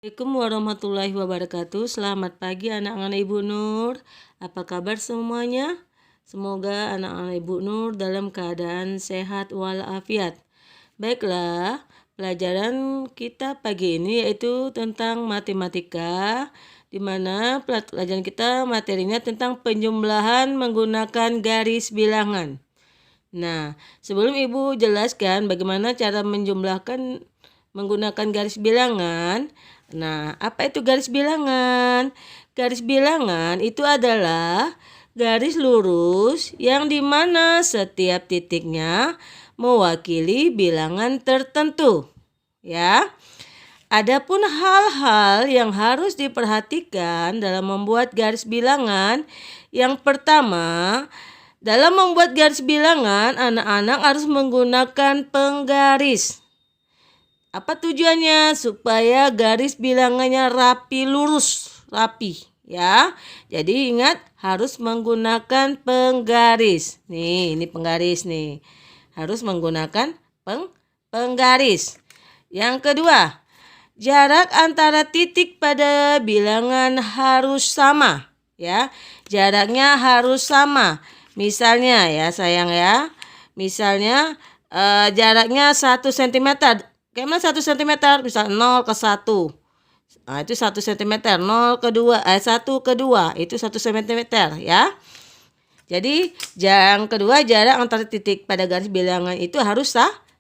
Assalamualaikum warahmatullahi wabarakatuh. Selamat pagi anak-anak Ibu Nur. Apa kabar semuanya? Semoga anak-anak Ibu Nur dalam keadaan sehat walafiat. Baiklah, pelajaran kita pagi ini yaitu tentang matematika, di mana pelajaran kita materinya tentang penjumlahan menggunakan garis bilangan. Nah, sebelum Ibu jelaskan bagaimana cara menjumlahkan menggunakan garis bilangan. Nah, apa itu garis bilangan? Garis bilangan itu adalah garis lurus yang dimana setiap titiknya mewakili bilangan tertentu. Ya. Adapun hal-hal yang harus diperhatikan dalam membuat garis bilangan, yang pertama, dalam membuat garis bilangan, anak-anak harus menggunakan penggaris. Apa tujuannya? Supaya garis bilangannya rapi, lurus, rapi, ya. Jadi ingat harus menggunakan penggaris. Nih, ini penggaris nih. Harus menggunakan penggaris. Yang kedua, jarak antara titik pada bilangan harus sama, ya. Jaraknya harus sama. Misalnya ya, sayang ya. Misalnya jaraknya 1 cm. Gimana 1 cm? Misal 0 ke 1. Nah, itu 1 cm. 0 ke 2, 1 ke 2 itu 1 cm ya. Jadi yang kedua, jarak antara titik pada garis bilangan itu harus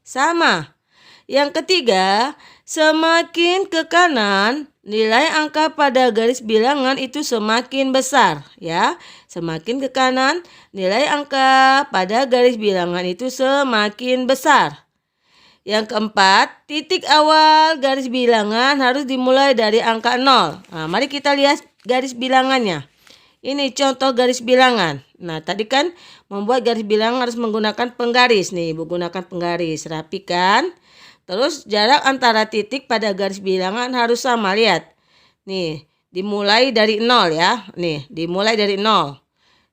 sama. Yang ketiga, semakin ke kanan, nilai angka pada garis bilangan itu semakin besar, ya. Semakin ke kanan, nilai angka pada garis bilangan itu semakin besar. Yang keempat, titik awal garis bilangan harus dimulai dari angka 0. Nah, mari kita lihat garis bilangannya. Ini contoh garis bilangan. Nah, tadi kan membuat garis bilangan harus menggunakan penggaris. Nih, menggunakan penggaris. Rapikan. Terus jarak antara titik pada garis bilangan harus sama. Lihat. Nih, dimulai dari 0 ya. Nih, dimulai dari 0.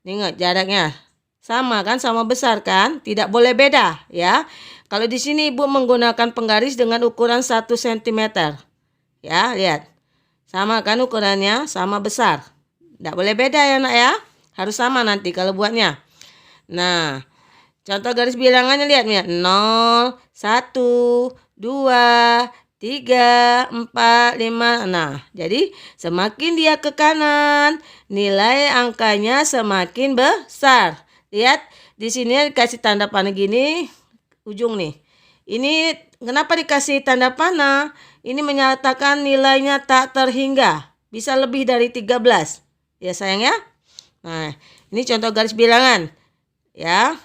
Ingat jaraknya. Sama kan? Sama besar kan? Tidak boleh beda ya. Kalau di sini Ibu menggunakan penggaris dengan ukuran 1 cm. Ya, lihat. Sama kan ukurannya? Sama besar. Tidak boleh beda ya nak ya. Harus sama nanti kalau buatnya. Nah, contoh garis bilangannya lihat nih. 0, 1, 2, 3, 4, 5. Nah, jadi semakin dia ke kanan, nilai angkanya semakin besar. Lihat, di sini dikasih tanda panah gini, ujung nih. Ini kenapa dikasih tanda panah? Ini menyatakan nilainya tak terhingga. Bisa lebih dari 13. Ya sayang ya. Nah, ini contoh garis bilangan. Ya.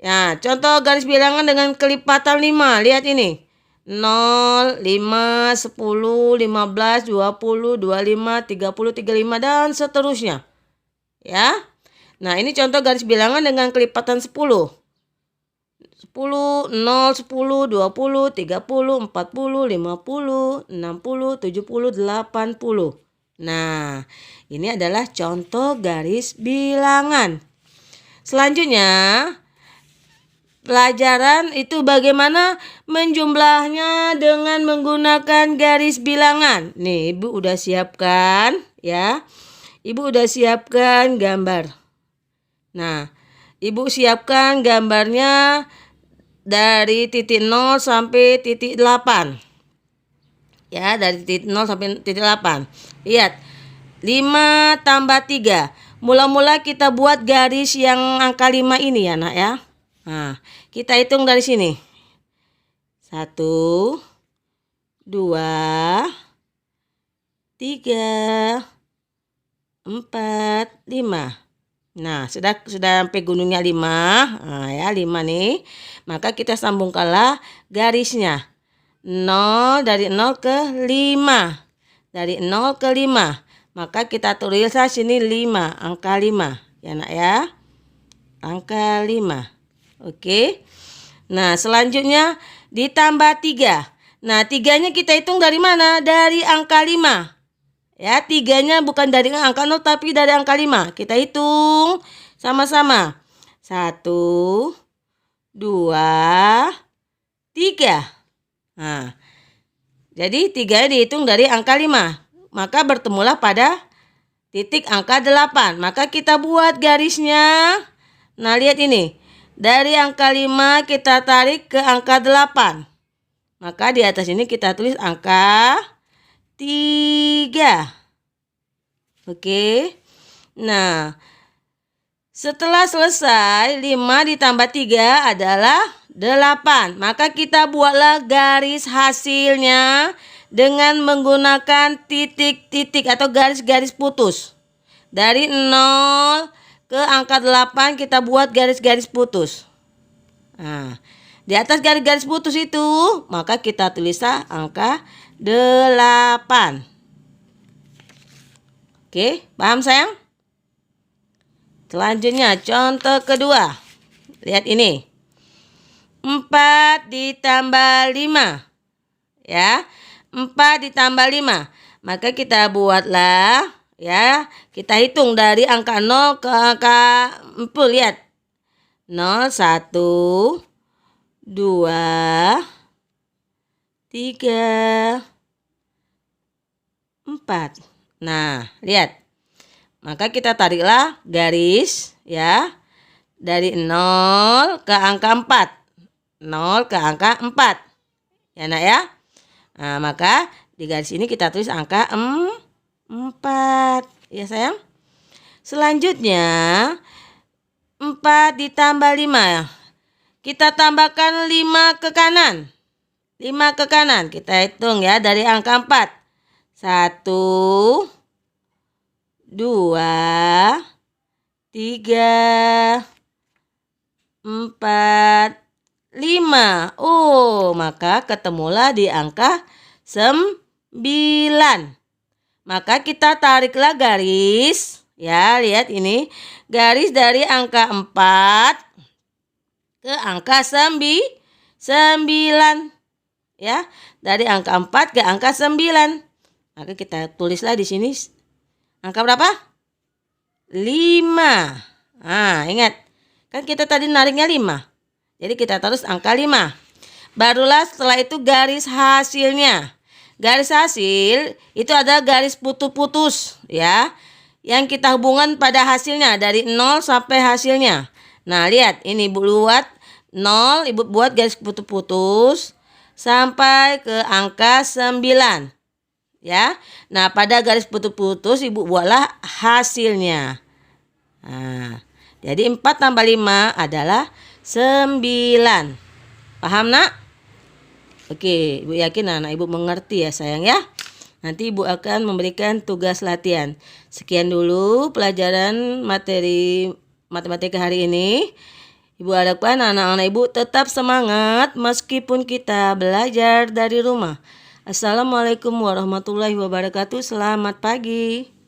Ya, contoh garis bilangan dengan kelipatan 5. Lihat ini. 0, 5, 10, 15, 20, 25, 30, 35 dan seterusnya. Ya. Nah, ini contoh garis bilangan dengan kelipatan 10. 10, 0, 10, 20, 30, 40, 50, 60, 70, 80. Nah, ini adalah contoh garis bilangan. Selanjutnya, pelajaran itu bagaimana menjumlahnya dengan menggunakan garis bilangan. Nih, Ibu udah siapkan ya. Ibu udah siapkan gambar. Nah, Ibu siapkan gambarnya dari titik 0 sampai titik 8. Ya, dari titik 0 sampai titik 8. Lihat, 5 tambah 3. Mula-mula kita buat garis yang angka 5 ini ya nak ya. Nah, kita hitung dari sini. 1, 2, 3, 4, 5. Nah, sudah sampai gunungnya 5. Nah, ya 5 nih. Maka kita sambungkanlah garisnya. 0 dari 0 ke 5. Dari 0 ke 5. Maka kita tulis sini 5, angka 5. Ya nak ya. Angka 5. Oke. Nah, selanjutnya ditambah 3. Nah, 3-nya kita hitung dari mana? Dari angka 5. Ya, 3-nya bukan dari angka 0 tapi dari angka 5. Kita hitung sama-sama. 1, 2, 3. Nah, Jadi 3 dihitung dari angka 5. Maka bertemulah pada titik angka 8. Maka kita buat garisnya. Nah, lihat ini. Dari angka 5 kita tarik ke angka 8. Maka di atas ini kita tulis angka 3. Oke. Nah, setelah selesai 5 ditambah 3 adalah 8. Maka kita buatlah garis hasilnya dengan menggunakan titik-titik atau garis-garis putus. Dari 0 ke angka 8 kita buat garis-garis putus. Nah, di atas garis-garis putus itu maka kita tulislah angka 8. Oke, paham sayang? Selanjutnya contoh kedua. Lihat ini. 4 ditambah 5. Ya, 4 ditambah 5. Maka kita buatlah, ya, kita hitung dari angka 0 ke angka 10. Lihat. 0, 1, 2, 3, 4. Nah, lihat. Maka kita tariklah garis, ya, dari 0 ke angka 4. 0 ke angka 4. Ya nak ya. Nah, maka di garis ini kita tulis angka 4. Ya sayang. Selanjutnya 4 ditambah 5. Kita tambahkan 5 ke kanan. 5 ke kanan. Kita hitung ya dari angka 4. 1, 2, 3, 4, 5. Oh, maka ketemulah di angka 9. Maka kita tariklah garis. Ya, lihat ini. Garis dari angka 4 ke angka 9. Ya, dari angka 4 ke angka 9. Maka kita tulislah di sini angka berapa? 5. Nah, ingat. Kan kita tadi nariknya 5. Jadi kita terus angka 5. Barulah setelah itu garis hasilnya. Garis hasil itu adalah garis putus-putus ya. Yang kita hubungkan pada hasilnya dari 0 sampai hasilnya. Nah, lihat ini Ibu buat 0, Ibu buat garis putus-putus sampai ke angka 9. Ya. Nah, pada garis putus-putus Ibu buatlah hasilnya. Nah, jadi 4 tambah 5 adalah 9. Paham nak? Oke, Ibu yakin anak Ibu mengerti ya sayang ya. Nanti Ibu akan memberikan tugas latihan. Sekian dulu pelajaran materi matematika hari ini. Ibu harapkan anak-anak Ibu tetap semangat meskipun kita belajar dari rumah. Assalamualaikum warahmatullahi wabarakatuh. Selamat pagi.